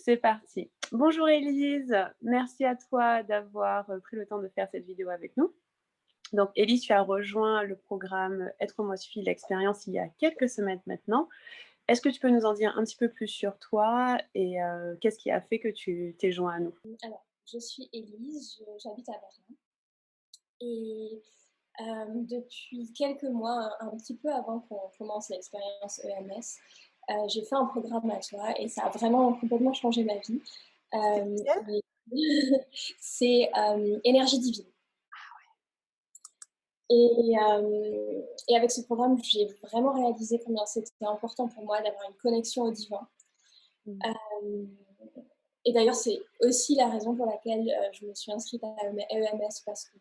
C'est parti. Bonjour Élise, merci à toi d'avoir pris le temps de faire cette vidéo avec nous. Donc Élise, tu as rejoint le programme Être moi suffit l'expérience il y a quelques semaines maintenant. Est-ce que tu peux nous en dire un petit peu plus sur toi et qu'est-ce qui a fait que tu t'es joint à nous? Alors, je suis Élise, j'habite à Berlin et depuis quelques mois, un petit peu avant qu'on commence l'expérience EMS, j'ai fait un programme à toi et ça a vraiment complètement changé ma vie. C'est Hem, lequel? et c'est, Énergie divine et avec ce programme, j'ai vraiment réalisé combien c'était important pour moi d'avoir une connexion au divin. Mmh. Hem et d'ailleurs, c'est aussi la raison pour laquelle, je me suis inscrite à EMS parce que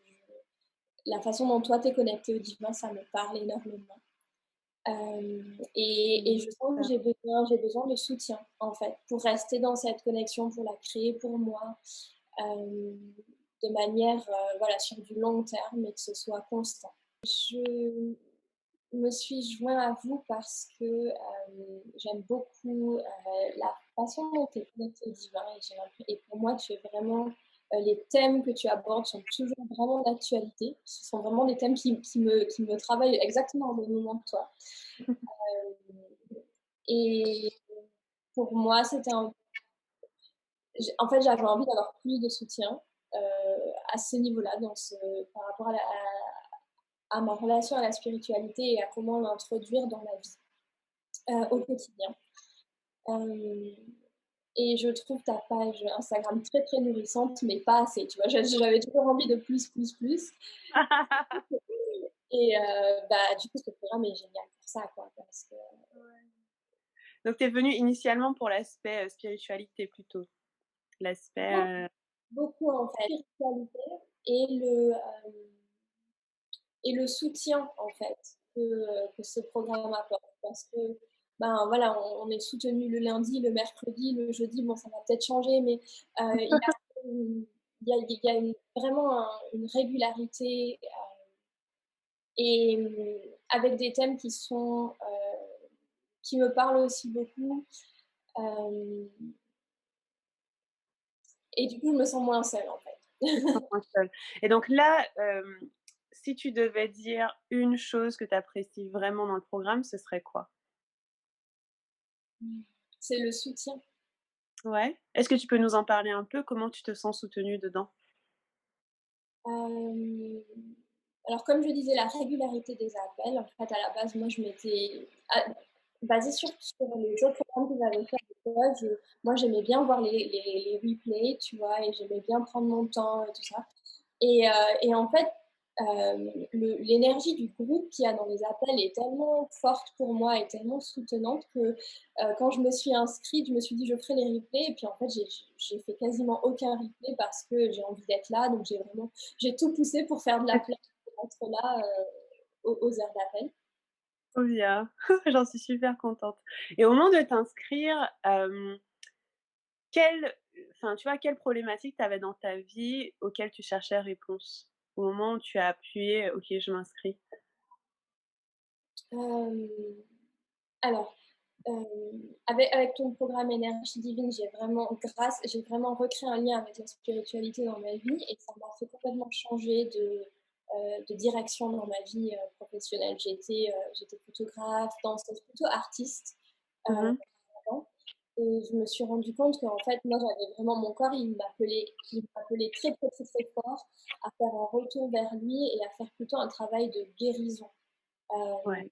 la façon dont toi tu es connecté au divin, ça me parle énormément. Et Mmh, je sens que super. j'ai besoin de soutien, en fait, pour rester dans cette connexion, pour la créer pour moi, de manière, voilà, sur du long terme et que ce soit constant. Je me suis joint à vous parce que, j'aime beaucoup, la façon dont tu es connecté au divin et et pour moi, tu es vraiment, les thèmes que tu abordes sont toujours vraiment d'actualité. Ce sont vraiment des thèmes qui me travaillent exactement au même moment que toi. Et pour moi, c'était un en fait, j'avais envie d'avoir plus de soutien, à ce niveau-là, par rapport à ma relation à la spiritualité et à comment l'introduire dans ma vie, au quotidien. Hem et je trouve ta page Instagram très, très nourrissante, mais pas assez, tu vois? J'avais toujours envie de plus, plus, plus et bah, du coup, ce programme est génial pour ça, quoi, parce que Donc tu es venue initialement pour l'aspect, spiritualité plutôt? beaucoup, L'aspect, beaucoup, en fait, spiritualité et le soutien, en fait, que ce programme apporte. Parce que, ben, voilà, on est soutenu le lundi, le mercredi, le jeudi, bon, ça va peut-être changer, mais il y a une il y a vraiment une régularité, et avec des thèmes qui me parlent aussi beaucoup, hem et du coup, je me sens moins seule, en fait. moins seule. Et donc là, si tu devais dire une chose que tu apprécies vraiment dans le programme, ce serait quoi? C'est le soutien. Ouais. Est-ce que tu peux nous en parler un peu? Comment tu te sens soutenue dedans? Hem, alors comme je disais, la régularité des appels, en fait, à la base, moi, je m'étais basée sur les autres programmes que j'avais fait avec toi. Moi, j'aimais bien voir les replays, tu vois? Et j'aimais bien prendre mon temps et tout ça. Et en fait, l'énergie du groupe qu'il y a dans les appels est tellement forte pour moi et tellement soutenante que, quand je me suis inscrite, je me suis dit: «Je ferai les replays» et puis en fait, j'ai fait quasiment aucun replay parce que j'ai envie d'être là, donc j'ai tout poussé pour faire de la place pour être là, aux heures d'appel. Trop bien, j'en suis super contente. Et au moment de t'inscrire, quelle enfin, tu vois, quelle problématique tu avais dans ta vie auquel tu cherchais réponse? Au moment où tu as appuyé: «OK, je m'inscris». Hem, alors, avec ton programme Énergie divine, j'ai vraiment recréé un lien avec la spiritualité dans ma vie et ça m'a fait complètement changer de direction dans ma vie, professionnelle. J'étais photographe, danseuse, plutôt artiste, Mmh. avant et je me suis rendu compte qu'en fait, moi, j'avais vraiment mon corps, il m'appelait très, très, très, très fort à faire un retour vers lui et à faire plutôt un travail de guérison, Ouais,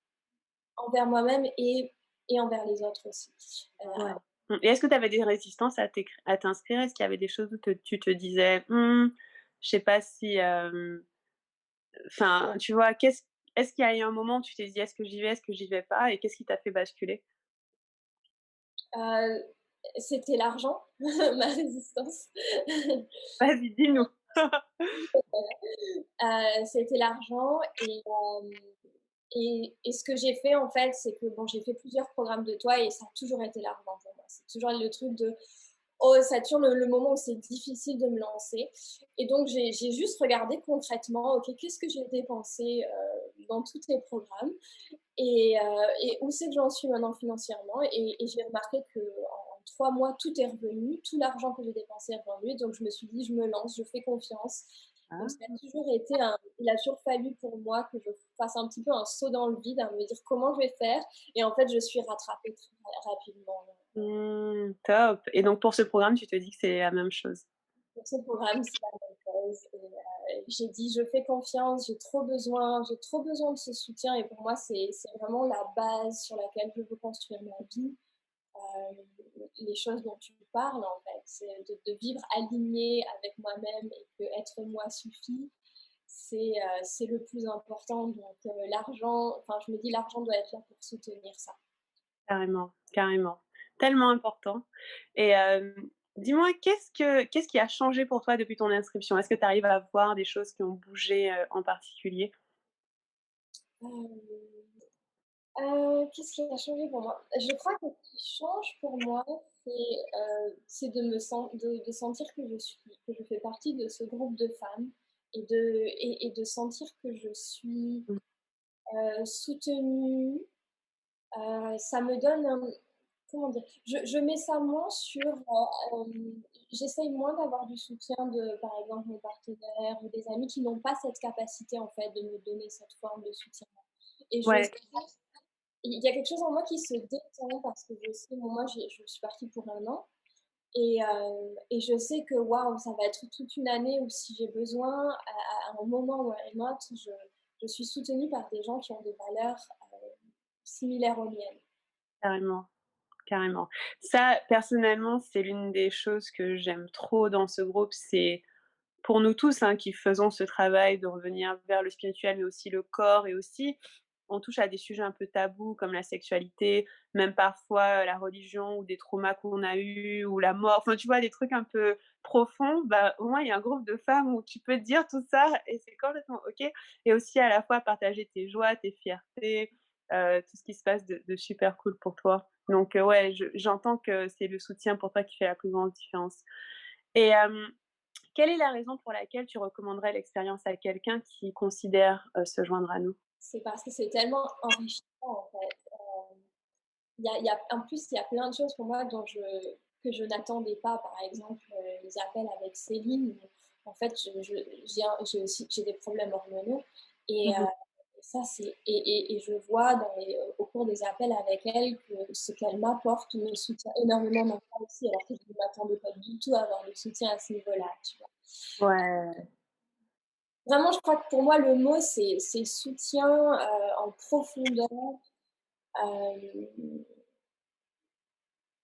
envers moi-même et envers les autres aussi. ouais. Mmh, et est-ce que tu avais des résistances à t'inscrire? Est-ce qu'il y avait des choses où tu te disais: «Mmh, je sais pas si, enfin, tu vois, est-ce qu'il y a eu un moment où tu t'es dit: «Est-ce que j'y vais? Est-ce que j'y vais pas?» et qu'est-ce qui t'a fait basculer? Heu, C'était l'argent, ma résistance. Vas-y, dis-nous. C'était l'argent et ce que j'ai fait, en fait, c'est que bon, j'ai fait plusieurs programmes de toi et ça a toujours été l'argent pour moi. C'est toujours le truc de: «Oh», ça a toujours le moment où c'est difficile de me lancer et donc j'ai juste regardé concrètement: «OK, qu'est-ce que j'ai dépensé, dans tous tes programmes et où c'est que j'en suis maintenant financièrement?» et j'ai remarqué qu'en 3 mois, tout est revenu, tout l'argent que j'ai dépensé est revenu. Donc je me suis dit: «Je me lance, je fais confiance». Donc ça a Ah, toujours été il a toujours fallu pour moi que je fasse un petit peu un saut dans le vide, à me dire: «Comment je vais faire?» Et en fait, je suis rattrapée très rapidement. top. Et donc pour ce programme, tu te dis que c'est la même chose? Pour ce programme, c'est la même chose et j'ai dit: «Je fais confiance, j'ai trop besoin de ce soutien» et pour moi, c'est vraiment la base sur laquelle je veux construire ma vie. Les choses dont tu parles, en fait, c'est de vivre alignée avec moi-même et que être moi suffit, c'est le plus important. Donc l'argent, enfin, je me dis: «L'argent doit être là pour soutenir ça». Carrément, carrément. Tellement important. Et dis-moi, qu'est-ce qui a changé pour toi depuis ton inscription? Est-ce que tu arrives à voir des choses qui ont bougé, en particulier? Hem Qu'est-ce qui a changé pour moi? Je crois que ce qui change pour moi, c'est de sentir que je fais partie de ce groupe de femmes et de sentir que je suis, Mmh. soutenue. Ça me donne comment dire? Je mets ça moins sur, j'essaye moins d'avoir du soutien de, par exemple, mon partenaire ou des amis qui n'ont pas cette capacité, en fait, de me donner cette forme de soutien. Et je Ouais, sais il y a quelque chose en moi qui se détend parce que je sais, bon, moi, je suis partie pour 1 an et je sais que, waouh, ça va être toute une année où si j'ai besoin, à un moment ou à un autre, je suis soutenue par des gens qui ont des valeurs, similaires aux miennes. carrément, carrément. Ça, personnellement, c'est l'une des choses que j'aime trop dans ce groupe. C'est pour nous tous, hein, qui faisons ce travail de revenir vers le spirituel, mais aussi le corps, et aussi on touche à des sujets un peu tabous comme la sexualité, même parfois, la religion ou des traumas qu'on a eus ou la mort, enfin, tu vois, des trucs un peu profonds, bah, au moins il y a un groupe de femmes où tu peux te dire tout ça et c'est complètement OK, et aussi à la fois partager tes joies, tes fiertés, tout ce qui se passe de super cool pour toi. Donc ouais, j'entends que c'est le soutien pour toi qui fait la plus grande différence. Et quelle est la raison pour laquelle tu recommanderais l'expérience à quelqu'un qui considère, se joindre à nous? C'est parce que c'est tellement enrichissant, en fait. Il y a en plus, il y a plein de choses pour moi que je n'attendais pas. Par exemple, les appels avec Céline, en fait, j'ai aussi j'ai des problèmes hormonaux et Mmh. ça, et je vois au cours des appels avec elle que ce qu'elle m'apporte me soutient énormément dans ça aussi, alors que je ne m'attendais pas du tout à avoir le soutien à ce niveau-là, tu vois? Ouais, Vraiment, je crois que pour moi, le mot, c'est soutien, en profondeur, hem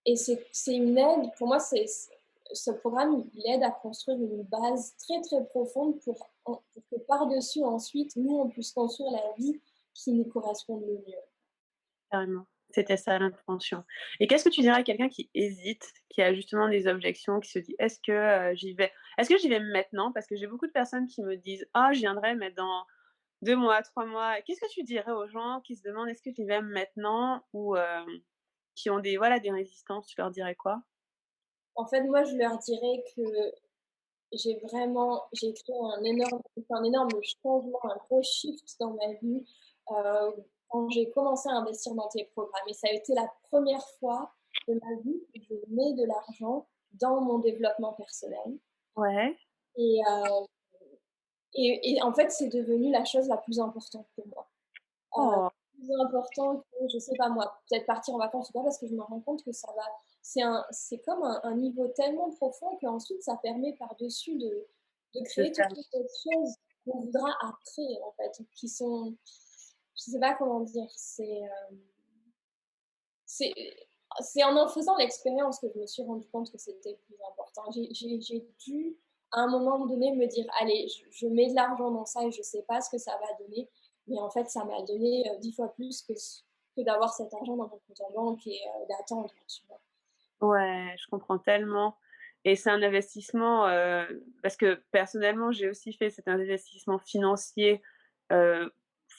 et c'est une aide, pour moi, ce programme, il aide à construire une base très, très profonde pour que par-dessus, ensuite, nous, on puisse construire la vie qui nous corresponde le mieux. carrément. C'était ça l'intention. Et qu'est-ce que tu dirais à quelqu'un qui hésite, qui a justement des objections, qui se dit: «Est-ce que, j'y vais? Est-ce que j'y vais maintenant?» Parce que j'ai beaucoup de personnes qui me disent: «Ah, je viendrai, mais dans 2 mois, 3 mois». Qu'est-ce que tu dirais aux gens qui se demandent: «Est-ce que j'y vais maintenant?» ou qui ont des, voilà, des résistances, tu leur dirais quoi? En fait, moi, je leur dirais que j'ai créé un énorme changement, un gros shift dans ma vie, quand j'ai commencé à investir dans tes programmes et ça a été la première fois de ma vie que je mets de l'argent dans mon développement personnel Ouais. et en fait, c'est devenu la chose la plus importante pour moi. Oh, Plus important que, je sais pas moi, peut-être partir en vacances ou pas, parce que je me rends compte que ça va c'est comme un niveau tellement profond qu'ensuite ça permet par-dessus de de créer toutes ça. les autres choses qu'on voudra après, en fait, qui sont, je sais pas comment dire, c'est c'est en faisant l'expérience que je me suis rendu compte que c'était le plus important. J'ai dû, à un moment donné, me dire: «Allez, je mets de l'argent dans ça et je sais pas ce que ça va donner», mais en fait, ça m'a donné, 10 fois plus que d'avoir cet argent dans mon compte en banque et d'attendre, tu vois? Ouais, je comprends tellement, et c'est un investissement, parce que personnellement, j'ai aussi fait cet investissement financier, heu,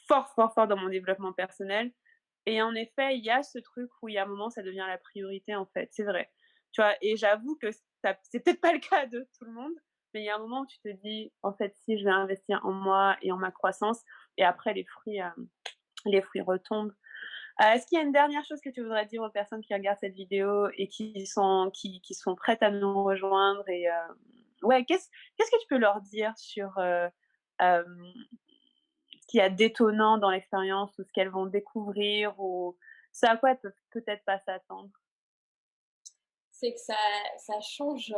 fort, fort, fort dans mon développement personnel, et en effet, il y a ce truc où il y a un moment, ça devient la priorité, en fait, c'est vrai. Tu vois? Et j'avoue que ça c'est peut-être pas le cas de tout le monde, mais il y a un moment où tu te dis: «En fait, si, je vais investir en moi et en ma croissance», et après les fruits retombent. Est-ce qu'il y a une dernière chose que tu voudrais dire aux personnes qui regardent cette vidéo et qui sont prêtes à nous rejoindre et ouais, qu'est-ce que tu peux leur dire sur, hem, ce qu'il y a d'étonnant dans l'expérience ou ce qu'elles vont découvrir ou ce à quoi elles peuvent peut-être pas s'attendre? C'est que ça change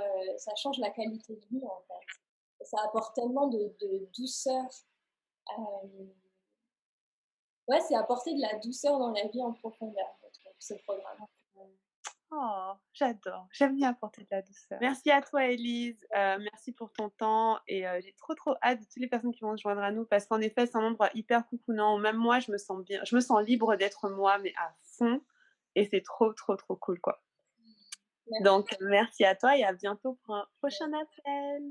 la qualité de vie, en fait. Ça apporte tellement de douceur, hem, ouais, c'est apporter de la douceur dans la vie en profondeur, je trouve, ce programme. Oh, j'adore, j'aime bien apporter de la douceur. Merci à toi Élise, merci pour ton temps et j'ai trop hâte de toutes les personnes qui vont se joindre à nous parce qu'en effet, c'est un endroit hyper cocooning. Même moi, je me sens bien, je me sens libre d'être moi, mais à fond et c'est trop cool, quoi. Merci. Donc merci à toi et à bientôt pour un prochain appel.